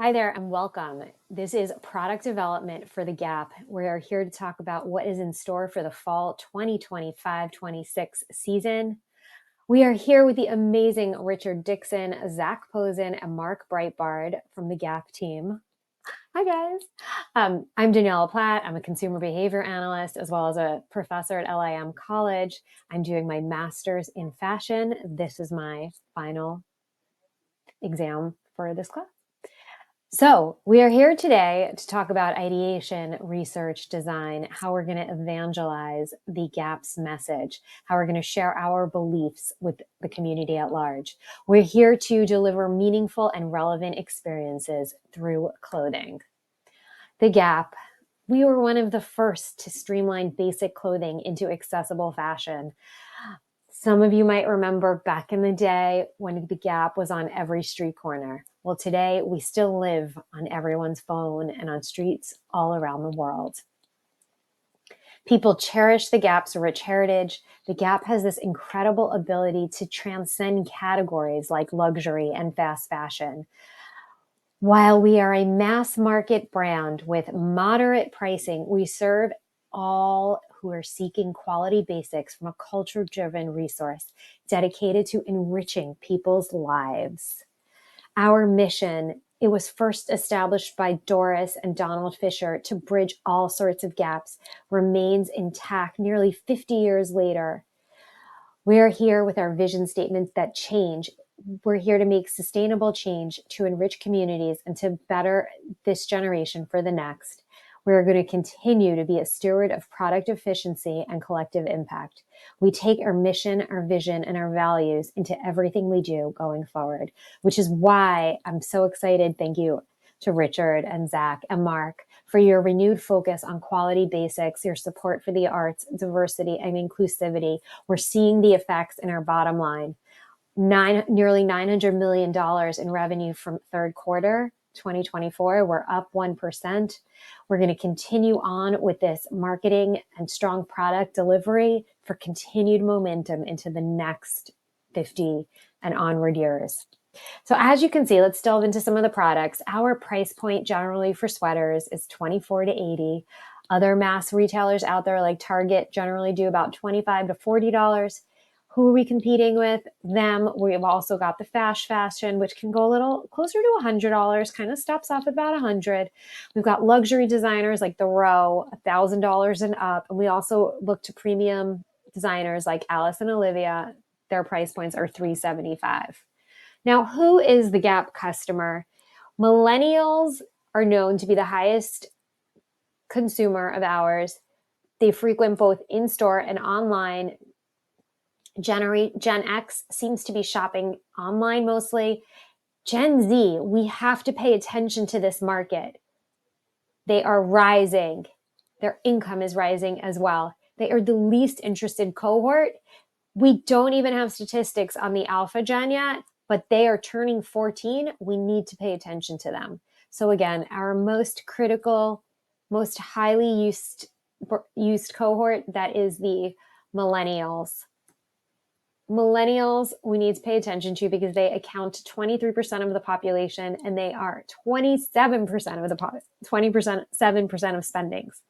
Hi there and welcome. This is product development for The Gap. We're here to talk about what is in store for the fall 2025-26 season. We are here with the amazing Richard Dixon, Zach Posen, and Mark Breitbard from The Gap team. Hi, guys. I'm Daniella Platt. I'm a consumer behavior analyst as well as a professor at LIM College. I'm doing my master's in fashion. This is my final exam for this class. So, we are here today to talk about ideation, research, design, how we're going to evangelize the GAP's message, how we're going to share our beliefs with the community at large. We're here to deliver meaningful and relevant experiences through clothing. The Gap, we were one of the first to streamline basic clothing into accessible fashion. Some of you might remember back in the day when the Gap was on every street corner. Well, today we still live on everyone's phone and on streets all around the world. People cherish the Gap's rich heritage. The Gap has this incredible ability to transcend categories like luxury and fast fashion. While we are a mass market brand with moderate pricing, we serve all who are seeking quality basics from a culture-driven resource dedicated to enriching people's lives. Our mission, it was first established by Doris and Donald Fisher to bridge all sorts of gaps, remains intact nearly 50 years later. We're here with our vision statements that change. We're here to make sustainable change, to enrich communities, and to better this generation for the next. We're going to continue to be a steward of product efficiency and collective impact. We take our mission, our vision, and our values into everything we do going forward, which is why I'm so excited. Thank you to Richard and Zach and Mark for your renewed focus on quality basics, your support for the arts, diversity, and inclusivity. We're seeing the effects in our bottom line. Nearly $900 million in revenue from third quarter 2024. We're up 1%. We're going to continue on with this marketing and strong product delivery for continued momentum into the next 50 and onward years. So as you can see, let's delve into some of the products. Our price point generally for sweaters is $24 to $80. Other mass retailers out there like Target generally do about $25 to $40. Who are we competing with? Them. We've also got the fast fashion, which can go a little closer to $100, kind of stops off at about $100. We've got luxury designers like The Row, $1,000 and up. And we also look to premium designers like Alice and Olivia. Their price points are $375. Now, who is the Gap customer? Millennials are known to be the highest consumer of ours. They frequent both in-store and online. Gen X seems to be shopping online mostly. Gen Z, we have to pay attention to this market. They are rising. Their income is rising as well. They are the least interested cohort. We don't even have statistics on the Alpha Gen yet, but they are turning 14. We need to pay attention to them. So again, our most critical, most highly used cohort, that is the millennials. Millennials, we need to pay attention to because they account to 23% of the population and they are 27% of the 7% of spendings.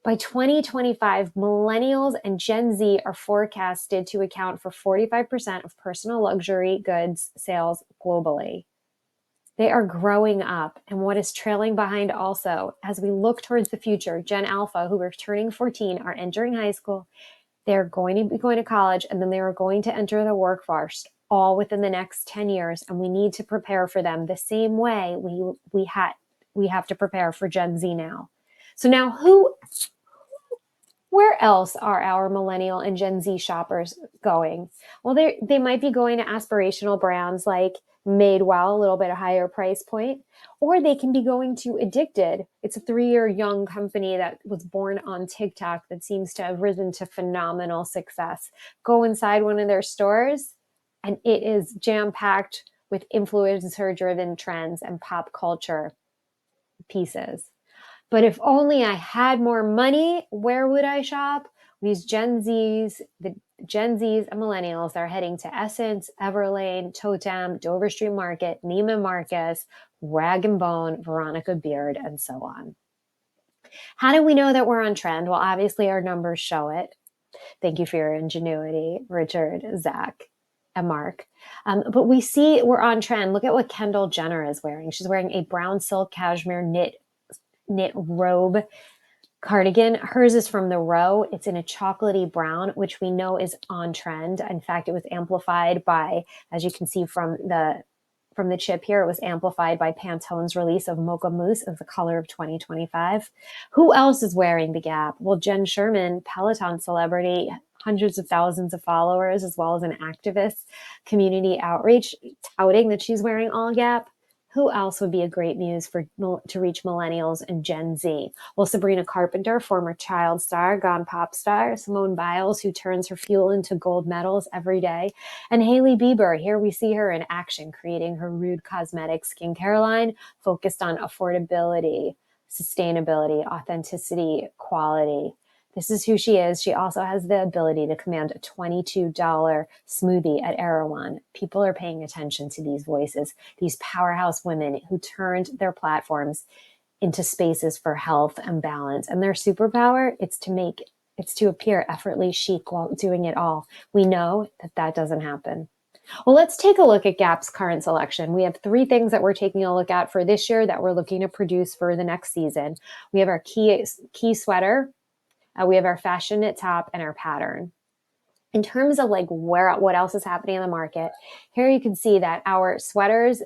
By 2025, millennials and Gen Z are forecasted to account for 45% of personal luxury goods sales globally. They are growing up, and what is trailing behind also, as we look towards the future, Gen Alpha, who are turning 14, are entering high school. They're going to be going to college, and then they are going to enter the workforce all within the next 10 years, and we need to prepare for them the same way we have to prepare for Gen Z now. So now where else are our millennial and Gen Z shoppers going? Well, they might be going to aspirational brands like Madewell, a little bit of higher price point, or they can be going to Addicted. It's a 3-year young company that was born on TikTok that seems to have risen to phenomenal success. Go inside one of their stores, and it is jam-packed with influencer-driven trends and pop culture pieces. But if only I had more money, where would I shop? These the Gen Zs and millennials, they're heading to Essence, Everlane, Totem, Dover Street Market, Neiman Marcus, Rag and Bone, Veronica Beard, and so on. How do we know that we're on trend? Well, obviously our numbers show it. Thank you for your ingenuity, Richard, Zach, and Mark. But we see we're on trend. Look at what Kendall Jenner is wearing. She's wearing a brown silk cashmere knit robe cardigan. Hers is from the Row. It's in a chocolatey brown, which we know is on trend. In fact, it was amplified by, as you can see from the chip here, it was amplified by Pantone's release of Mocha Mousse as the color of 2025. Who else is wearing the Gap? Well, Jen Sherman, Peloton celebrity, hundreds of thousands of followers, as well as an activist, community outreach, touting that she's wearing all Gap. Who else would be a great muse to reach millennials and Gen Z? Well, Sabrina Carpenter, former child star, gone pop star, Simone Biles, who turns her fuel into gold medals every day, and Hailey Bieber. Here we see her in action, creating her Rude Cosmetics skincare line focused on affordability, sustainability, authenticity, quality. This is who she is. She also has the ability to command a $22 smoothie at Erewhon. People are paying attention to these voices, these powerhouse women who turned their platforms into spaces for health and balance. And their superpower, it's to appear effortlessly chic while doing it all. We know that doesn't happen. Well, let's take a look at Gap's current selection. We have 3 things that we're taking a look at for this year that we're looking to produce for the next season. We have our key sweater. We have our fashion knit top and our pattern. In terms of what else is happening in the market, here you can see that our sweaters,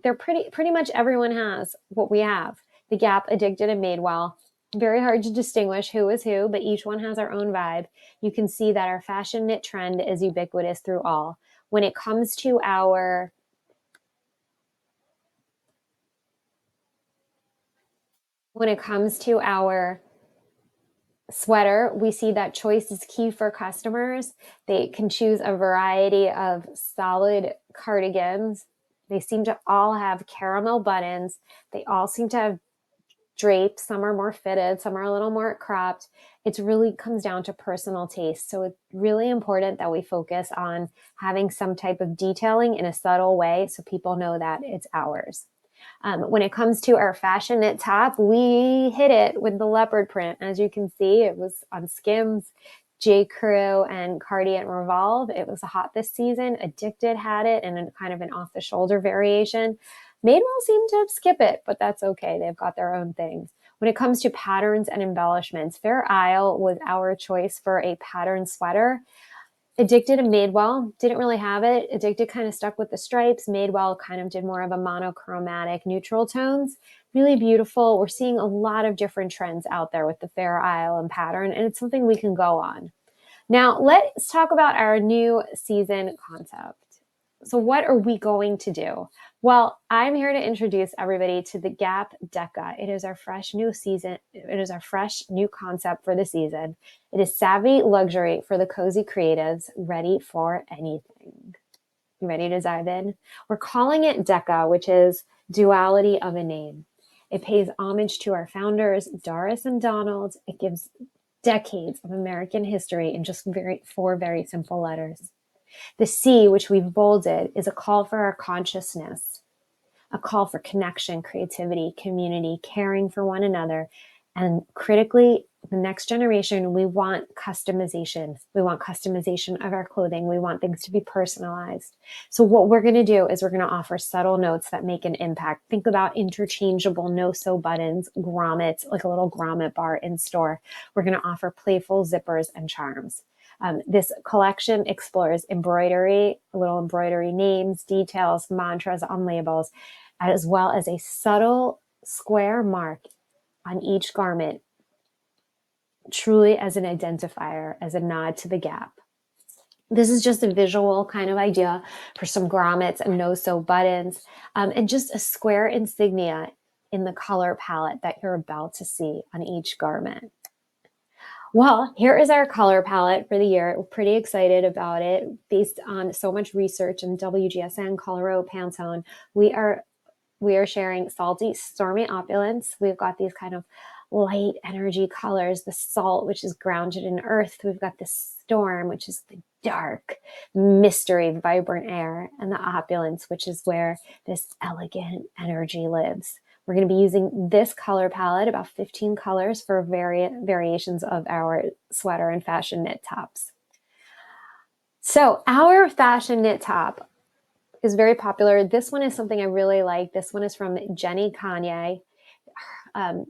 they're pretty much everyone has what we have. The Gap, Addicted, and Madewell. Very hard to distinguish who is who, but each one has our own vibe. You can see that our fashion knit trend is ubiquitous through all. When it comes to our sweater, we see that choice is key for customers. They can choose a variety of solid cardigans. They seem to all have caramel buttons. They all seem to have drapes. Some are more fitted, some are a little more cropped. It really comes down to personal taste. So it's really important that we focus on having some type of detailing in a subtle way so people know that it's ours. When it comes to our fashion knit top, we hit it with the leopard print. As you can see, it was on Skims, J. Crew, and Cardi and Revolve. It was hot this season. Addicted had it in a kind of an off-the-shoulder variation. Madewell seemed to skip it, but that's okay. They've got their own things. When it comes to patterns and embellishments, Fair Isle was our choice for a pattern sweater. Addicted and Madewell didn't really have it. Addicted kind of stuck with the stripes. Madewell kind of did more of a monochromatic neutral tones. Really beautiful. We're seeing a lot of different trends out there with the Fair Isle and pattern, and it's something we can go on. Now, let's talk about our new season concept. So what are we going to do? Well, I'm here to introduce everybody to the Gap Deca. It is our fresh new season. It is our fresh new concept for the season. It is savvy luxury for the cozy creatives ready for anything. You ready to dive in? We're calling it Deca, which is duality of a name. It pays homage to our founders, Doris and Donald. It gives decades of American history in just 4 very simple letters. The C, which we've bolded, is a call for our consciousness, a call for connection, creativity, community, caring for one another. And critically, the next generation, we want customization. We want customization of our clothing. We want things to be personalized. So what we're going to do is we're going to offer subtle notes that make an impact. Think about interchangeable no-sew buttons, grommets, like a little grommet bar in store. We're going to offer playful zippers and charms. This collection explores embroidery, little embroidery names, details, mantras on labels, as well as a subtle square mark on each garment, truly as an identifier, as a nod to the Gap. This is just a visual kind of idea for some grommets and no-sew buttons, and just a square insignia in the color palette that you're about to see on each garment. Well, here is our color palette for the year. We're pretty excited about it. Based on so much research in WGSN, Colorado, Pantone, we are sharing salty, stormy opulence. We've got these kind of light energy colors, the salt, which is grounded in earth. We've got the storm, which is the dark, mystery, vibrant air, and the opulence, which is where this elegant energy lives. We're going to be using this color palette, about 15 colors for variations of our sweater and fashion knit tops. So our fashion knit top is very popular. This one is something I really like. This one is from Jenny Kanye.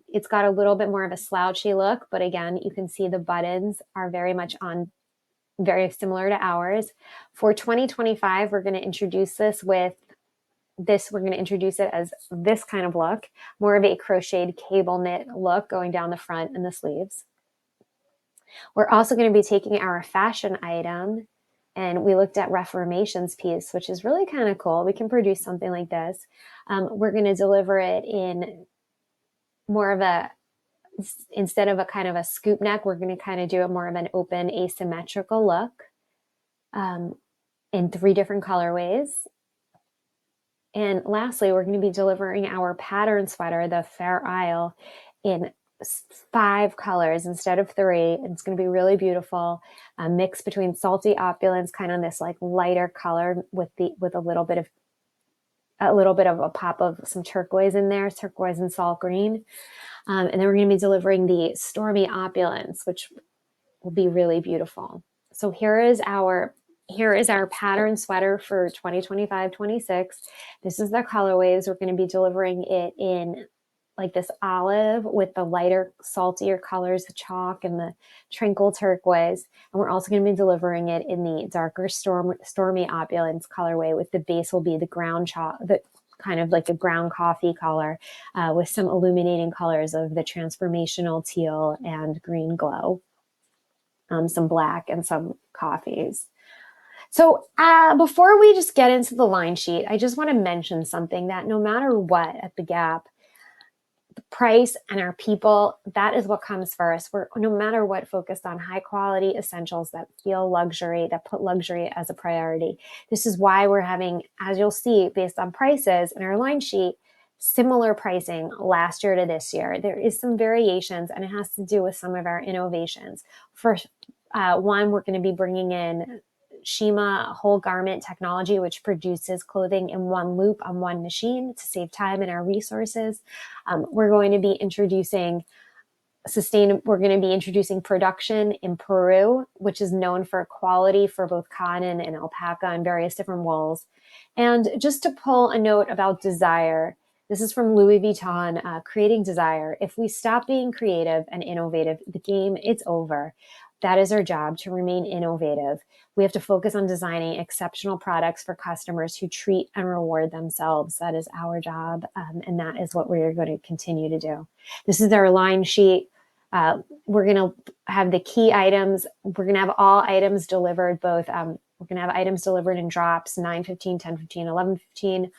It's got a little bit more of a slouchy look, but again, you can see the buttons are very much on, very similar to ours. For 2025, we're going to introduce this with this. We're going to introduce it as this kind of look, more of a crocheted cable knit look going down the front and the sleeves. We're also going to be taking our fashion item, and we looked at Reformation's piece, which is really kind of cool. We can produce something like this. We're going to deliver it in more of a, instead of a kind of a scoop neck, we're going to kind of do it more of an open asymmetrical look in 3 different colorways. And lastly, we're going to be delivering our pattern sweater, the Fair Isle, in 5 colors instead of 3. It's going to be really beautiful, a mix between salty opulence, kind of this like lighter color with a little bit of a pop of some turquoise in there, turquoise and salt green. And then we're going to be delivering the stormy opulence, which will be really beautiful. So here is our pattern sweater for 2025-26. This is the colorways. We're going to be delivering it in like this olive with the lighter, saltier colors, the chalk and the tranquil turquoise. And we're also going to be delivering it in the darker stormy opulence colorway, with the base will be the ground chalk, the kind of like a ground coffee color, with some illuminating colors of the transformational teal and green glow, some black and some coffees. So before we just get into the line sheet, I just want to mention something, that no matter what at the Gap, the price and our people, that is what comes first. We're, no matter what, focused on high quality essentials that feel luxury, that put luxury as a priority. This is why we're having, as you'll see, based on prices in our line sheet, similar pricing last year to this year. There is some variations, and it has to do with some of our innovations. First, one, we're going to be bringing in Shima whole garment technology, which produces clothing in one loop on one machine to save time and our resources. We're going to be introducing production in Peru, which is known for quality for both cotton and alpaca and various different wools. And just to pull a note about desire, this is from Louis Vuitton, creating desire. If we stop being creative and innovative, the game, it's over. That is our job, to remain innovative. We have to focus on designing exceptional products for customers who treat and reward themselves. That is our job, and that is what we're going to continue to do. This is our line sheet. We're going to have the key items. We're going to have all items delivered, both we're going to have items delivered in drops, 9:15, 10:15, 11:15.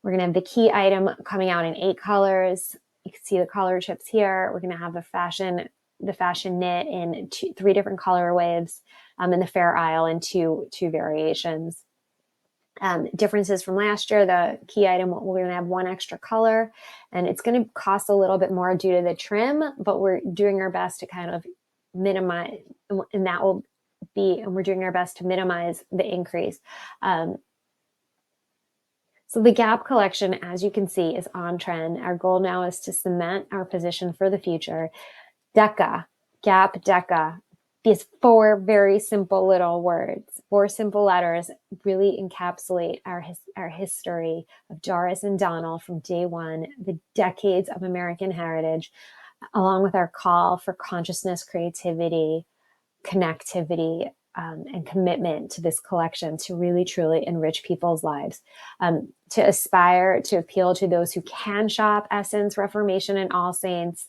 We're going to have the key item coming out in 8 colors. You can see the color chips here. We're going to have the fashion knit in 3 different color waves, and the Fair Isle in two variations. Differences from last year, the key item, we're going to have 1 extra color, and it's going to cost a little bit more due to the trim, but we're doing our best to kind of minimize, and we're doing our best to minimize the increase. So the Gap collection, as you can see, is on trend. Our goal now is to cement our position for the future. Deca, Gap Deca. These 4 very simple little words, 4 simple letters, really encapsulate our history of Doris and Donald from day one, the decades of American heritage, along with our call for consciousness, creativity, connectivity, and commitment to this collection to really, truly enrich people's lives. To aspire to appeal to those who can shop Essence, Reformation, and All Saints,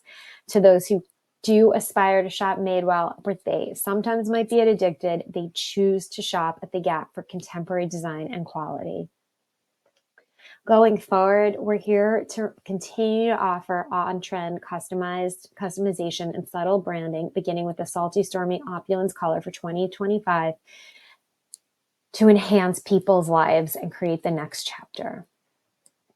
to those who do aspire to shop Madewell, but they sometimes might be addicted. They choose to shop at the Gap for contemporary design and quality. Going forward, we're here to continue to offer on-trend customization and subtle branding, beginning with the Salty Stormy Opulence color for 2025, to enhance people's lives and create the next chapter.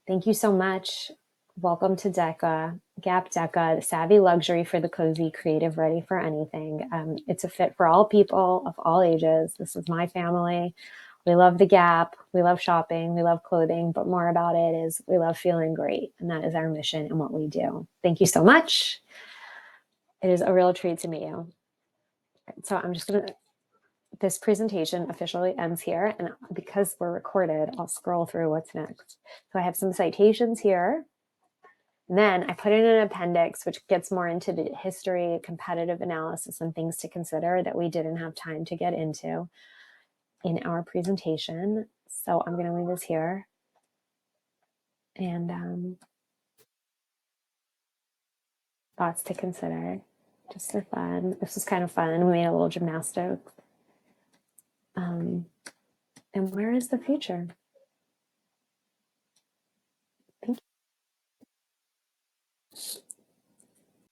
Thank you so much. Welcome to Deca. Gap Deca, savvy luxury for the cozy, creative, ready for anything. It's a fit for all people of all ages. This is my family. We love the Gap. We love shopping. We love clothing. But more about it is we love feeling great. And that is our mission and what we do. Thank you so much. It is a real treat to meet you. So I'm just going to, this presentation officially ends here. And because we're recorded, I'll scroll through what's next. So I have some citations here. And then I put in an appendix, which gets more into the history, competitive analysis, and things to consider that we didn't have time to get into in our presentation. So I'm going to leave this here. And thoughts to consider, just for fun. This was kind of fun. We made a little gymnastics. And where is the future? Thank you.